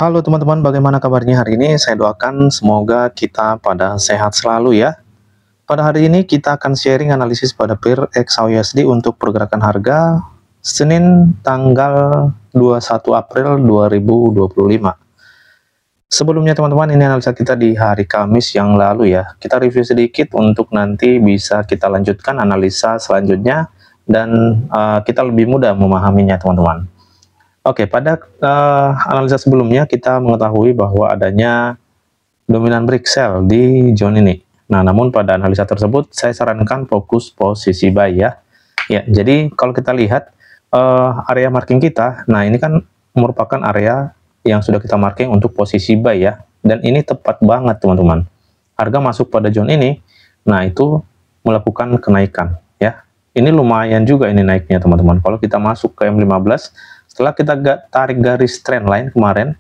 Halo teman-teman, bagaimana kabarnya hari ini? Saya doakan semoga kita pada sehat selalu ya. Pada hari ini kita akan sharing analisis pada pair XAUUSD untuk pergerakan harga Senin tanggal 21 April 2025. Sebelumnya teman-teman, ini analisa kita di hari Kamis yang lalu ya. Kita review sedikit untuk nanti bisa kita lanjutkan analisa selanjutnya dan kita lebih mudah memahaminya teman-teman. Oke, pada analisa sebelumnya kita mengetahui bahwa adanya dominan break sell di zone ini. Nah, namun pada analisa tersebut saya sarankan fokus posisi buy ya. Ya, jadi kalau kita lihat area marking kita, nah ini kan merupakan area yang sudah kita marking untuk posisi buy ya. Dan ini tepat banget teman-teman. Harga masuk pada zone ini, nah itu melakukan kenaikan ya. Ini lumayan juga ini naiknya teman-teman. Kalau kita masuk ke M15, setelah kita tarik garis trendline kemarin,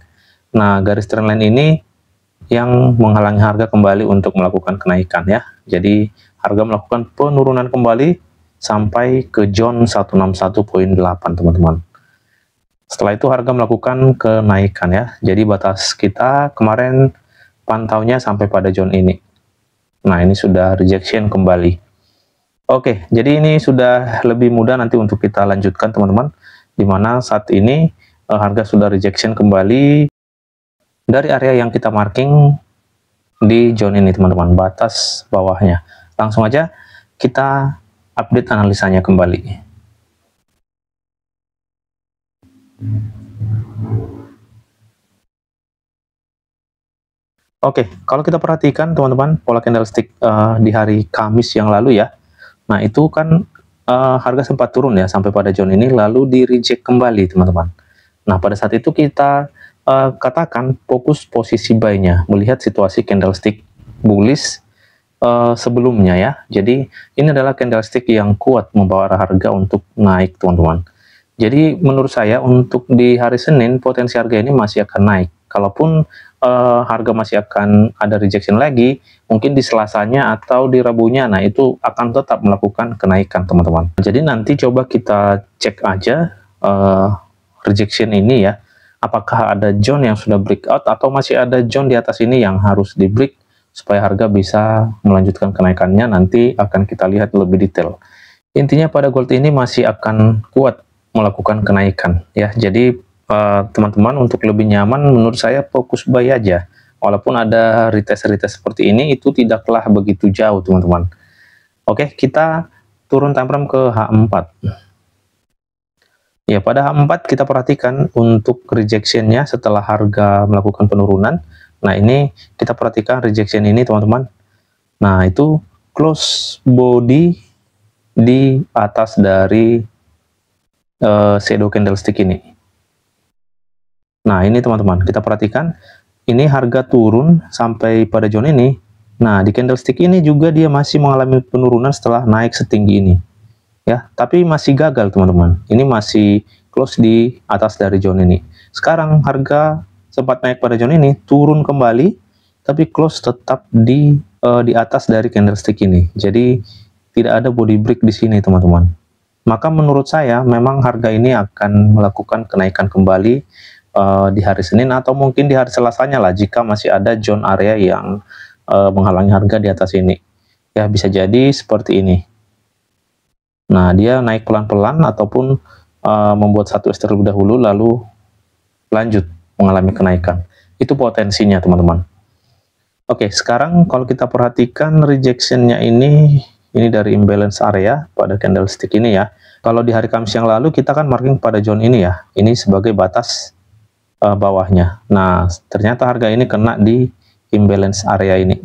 nah garis trendline ini yang menghalangi harga kembali untuk melakukan kenaikan ya. Jadi harga melakukan penurunan kembali sampai ke zone 161.8 teman-teman. Setelah itu harga melakukan kenaikan ya. Jadi batas kita kemarin pantaunya sampai pada zone ini. Nah ini sudah rejection kembali. Oke, jadi ini sudah lebih mudah nanti untuk kita lanjutkan teman-teman. Dimana saat ini harga sudah rejection kembali dari area yang kita marking di zone ini teman-teman, batas bawahnya. Langsung aja kita update analisanya kembali. Oke, kalau kita perhatikan teman-teman pola candlestick di hari Kamis yang lalu ya, nah itu kan harga sempat turun ya sampai pada zone ini lalu di reject kembali teman-teman. Nah pada saat itu kita katakan fokus posisi buy-nya melihat situasi candlestick bullish sebelumnya ya. Jadi ini adalah candlestick yang kuat membawa harga untuk naik teman-teman. Jadi menurut saya untuk di hari Senin potensi harga ini masih akan naik. Kalaupun harga masih akan ada rejection lagi, mungkin di Selasanya atau di Rabunya, nah itu akan tetap melakukan kenaikan teman-teman. Jadi nanti coba kita cek aja rejection ini ya, apakah ada zone yang sudah breakout atau masih ada zone di atas ini yang harus di break supaya harga bisa melanjutkan kenaikannya. Nanti akan kita lihat lebih detail. Intinya pada gold ini masih akan kuat melakukan kenaikan ya. Jadi teman-teman untuk lebih nyaman menurut saya fokus buy aja. Walaupun ada retest seperti ini itu tidaklah begitu jauh teman-teman. Oke, kita turun time frame ke H4. Ya, pada H4 kita perhatikan untuk rejectionnya setelah harga melakukan penurunan. Nah, ini kita perhatikan rejection ini teman-teman. Nah, itu close body di atas dari shadow candlestick ini. Nah, ini teman-teman, kita perhatikan ini harga turun sampai pada zone ini. Nah, di candlestick ini juga dia masih mengalami penurunan setelah naik setinggi ini. Ya, tapi masih gagal teman-teman. Ini masih close di atas dari zone ini. Sekarang harga sempat naik pada zone ini, turun kembali, tapi close tetap di atas dari candlestick ini. Jadi tidak ada body break di sini teman-teman. Maka menurut saya memang harga ini akan melakukan kenaikan kembali di hari Senin atau mungkin di hari Selasanya lah jika masih ada zone area yang menghalangi harga di atas ini. Ya bisa jadi seperti ini. Nah dia naik pelan-pelan ataupun membuat satu S terlebih dahulu lalu lanjut mengalami kenaikan. Itu potensinya teman-teman. Oke, sekarang kalau kita perhatikan rejectionnya ini dari imbalance area pada candlestick ini ya. Kalau di hari Kamis yang lalu kita kan marking pada zone ini ya. Ini sebagai batas bawahnya. Nah, ternyata harga ini kena di imbalance area ini.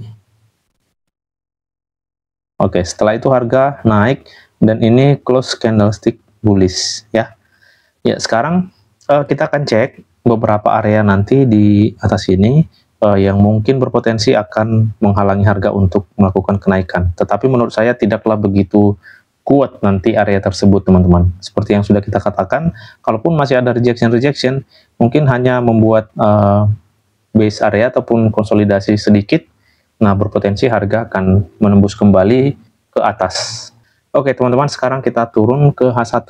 Oke, setelah itu harga naik dan ini close candlestick bullish ya. Ya, sekarang kita akan cek beberapa area nanti di atas ini yang mungkin berpotensi akan menghalangi harga untuk melakukan kenaikan. Tetapi menurut saya tidaklah begitu kuat nanti area tersebut teman-teman. Seperti yang sudah kita katakan, kalaupun masih ada rejection, mungkin hanya membuat base area ataupun konsolidasi sedikit, nah berpotensi harga akan menembus kembali ke atas. Oke teman-teman, sekarang kita turun ke H1.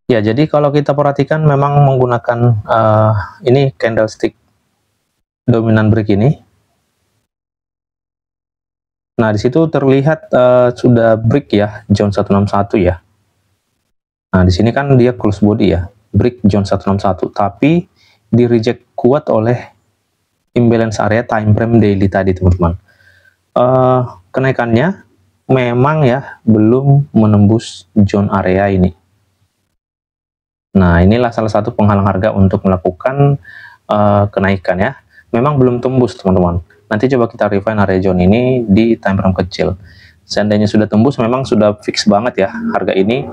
Ya, jadi kalau kita perhatikan memang menggunakan ini candlestick dominan break ini. Nah, di situ terlihat sudah break ya, zone 161 ya. Nah, di sini kan dia close body ya, break zone 161, tapi di reject kuat oleh imbalance area time frame daily tadi, teman-teman. Kenaikannya memang ya belum menembus zone area ini. Nah, inilah salah satu penghalang harga untuk melakukan kenaikan ya. Memang belum tembus, teman-teman. Nanti coba kita refine area zone ini di time frame kecil. Seandainya sudah tembus, memang sudah fix banget ya harga ini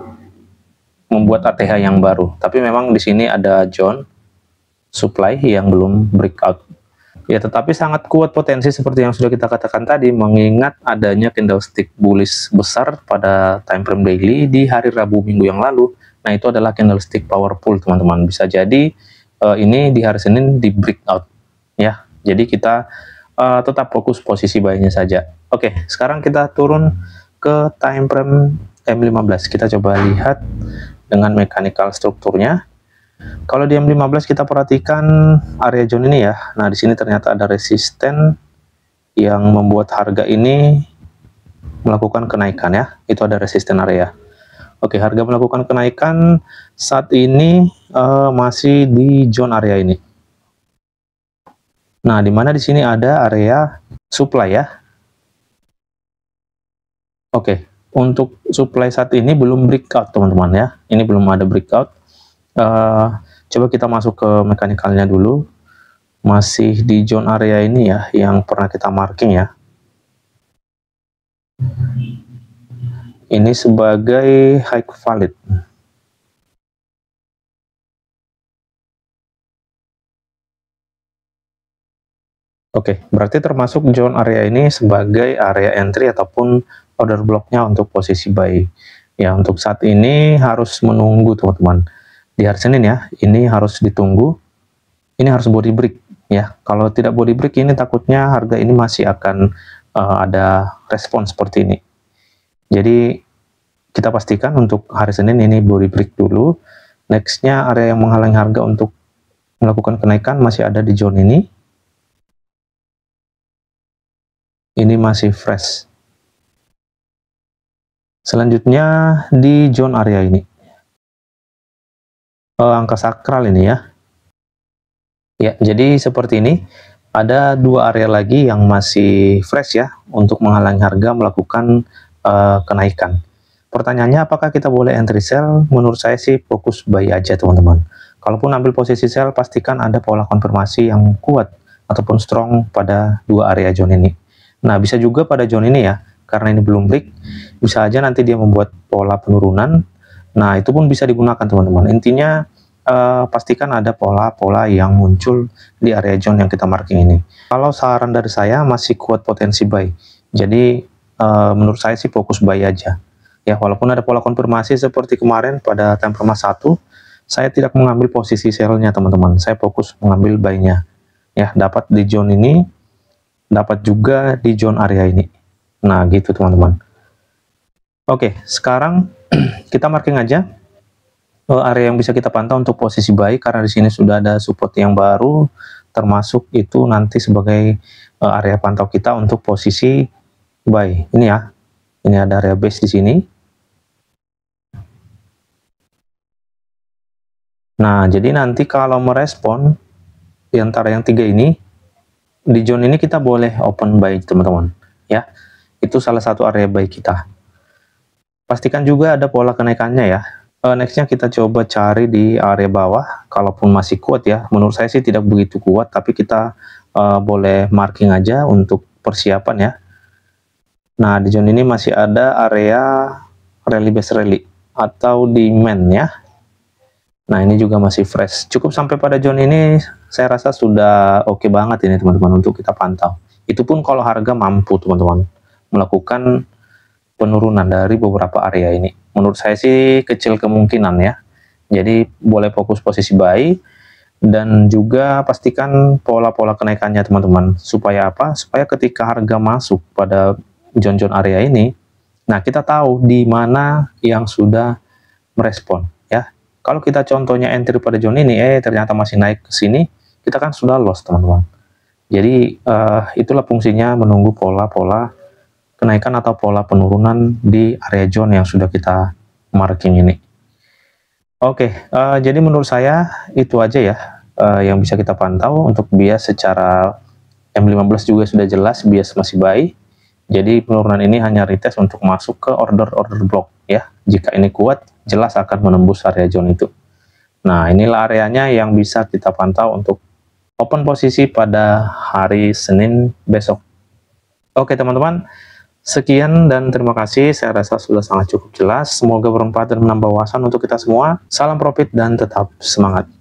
membuat ATH yang baru. Tapi memang di sini ada zone supply yang belum breakout. Ya, tetapi sangat kuat potensi seperti yang sudah kita katakan tadi, mengingat adanya candlestick bullish besar pada time frame daily di hari Rabu minggu yang lalu. Nah, itu adalah candlestick powerful, teman-teman. Bisa jadi ini di hari Senin di breakout ya. Jadi kita tetap fokus posisi buy-nya saja. Oke, sekarang kita turun ke time frame M15. Kita coba lihat dengan mechanical strukturnya. Kalau di M15 kita perhatikan area zone ini ya. Nah, di sini ternyata ada resisten yang membuat harga ini melakukan kenaikan ya. Itu ada resisten area. Oke, harga melakukan kenaikan saat ini masih di zone area ini. Nah, di mana di sini ada area supply ya. Oke, untuk supply saat ini belum breakout, teman-teman ya. Ini belum ada breakout. Coba kita masuk ke mekanikalnya dulu. Masih di zone area ini ya, yang pernah kita marking ya. Ini sebagai high valid. Oke, berarti termasuk zone area ini sebagai area entry ataupun order blocknya untuk posisi buy. Ya, untuk saat ini harus menunggu, teman-teman. Di hari Senin ya, ini harus ditunggu. Ini harus body break ya. Kalau tidak body break, ini takutnya harga ini masih akan ada respon seperti ini. Jadi kita pastikan untuk hari Senin ini body break dulu. Nextnya area yang menghalangi harga untuk melakukan kenaikan masih ada di zone ini. Ini masih fresh. Selanjutnya di zone area ini. Angka sakral ini ya. Ya, jadi seperti ini. Ada dua area lagi yang masih fresh ya untuk menghalangi harga melakukan kenaikan. Pertanyaannya, apakah kita boleh entry sell? Menurut saya sih fokus buy aja, teman-teman. Kalaupun ambil posisi sell, pastikan ada pola konfirmasi yang kuat ataupun strong pada dua area zone ini. Nah, bisa juga pada zone ini ya, karena ini belum break, bisa aja nanti dia membuat pola penurunan. Nah, itu pun bisa digunakan, teman-teman. Intinya, pastikan ada pola-pola yang muncul di area zone yang kita marking ini. Kalau saran dari saya, masih kuat potensi buy. Jadi, menurut saya sih fokus buy aja. Ya, walaupun ada pola konfirmasi seperti kemarin pada time frame 1, saya tidak mengambil posisi sell-nya, teman-teman. Saya fokus mengambil buy-nya. Ya, dapat di zone ini, dapat juga di zone area ini. Nah, gitu teman-teman. Oke, sekarang kita marking aja area yang bisa kita pantau untuk posisi buy, karena di sini sudah ada support yang baru, termasuk itu nanti sebagai area pantau kita untuk posisi buy. Ini ya. Ini ada area base di sini. Nah, jadi nanti kalau merespon di antara yang tiga ini, di zone ini kita boleh open buy, teman-teman. Ya, itu salah satu area buy kita. Pastikan juga ada pola kenaikannya ya. Nextnya kita coba cari di area bawah, kalaupun masih kuat ya. Menurut saya sih tidak begitu kuat, tapi kita boleh marking aja untuk persiapan ya. Nah, di zone ini masih ada area rally base rally atau demand ya. Nah, ini juga masih fresh. Cukup sampai pada zone ini, saya rasa sudah oke banget ini teman-teman untuk kita pantau. Itu pun kalau harga mampu teman-teman melakukan penurunan dari beberapa area ini. Menurut saya sih kecil kemungkinan ya. Jadi boleh fokus posisi buy dan juga pastikan pola-pola kenaikannya teman-teman. Supaya apa? Supaya ketika harga masuk pada zone-zone area ini, nah kita tahu di mana yang sudah merespon ya. Kalau kita contohnya entry pada zone ini, ternyata masih naik ke sini, kita kan sudah loss teman-teman. Jadi itulah fungsinya menunggu pola-pola kenaikan atau pola penurunan di area zone yang sudah kita marking ini. Oke, jadi menurut saya itu aja ya yang bisa kita pantau. Untuk bias secara M15 juga sudah jelas, bias masih buy. Jadi penurunan ini hanya retest untuk masuk ke order block ya. Jika ini kuat, jelas akan menembus area zone itu. Nah, inilah areanya yang bisa kita pantau untuk open posisi pada hari Senin besok. Oke teman-teman, sekian dan terima kasih. Saya rasa sudah sangat cukup jelas. Semoga bermanfaat dan menambah wawasan untuk kita semua. Salam profit dan tetap semangat.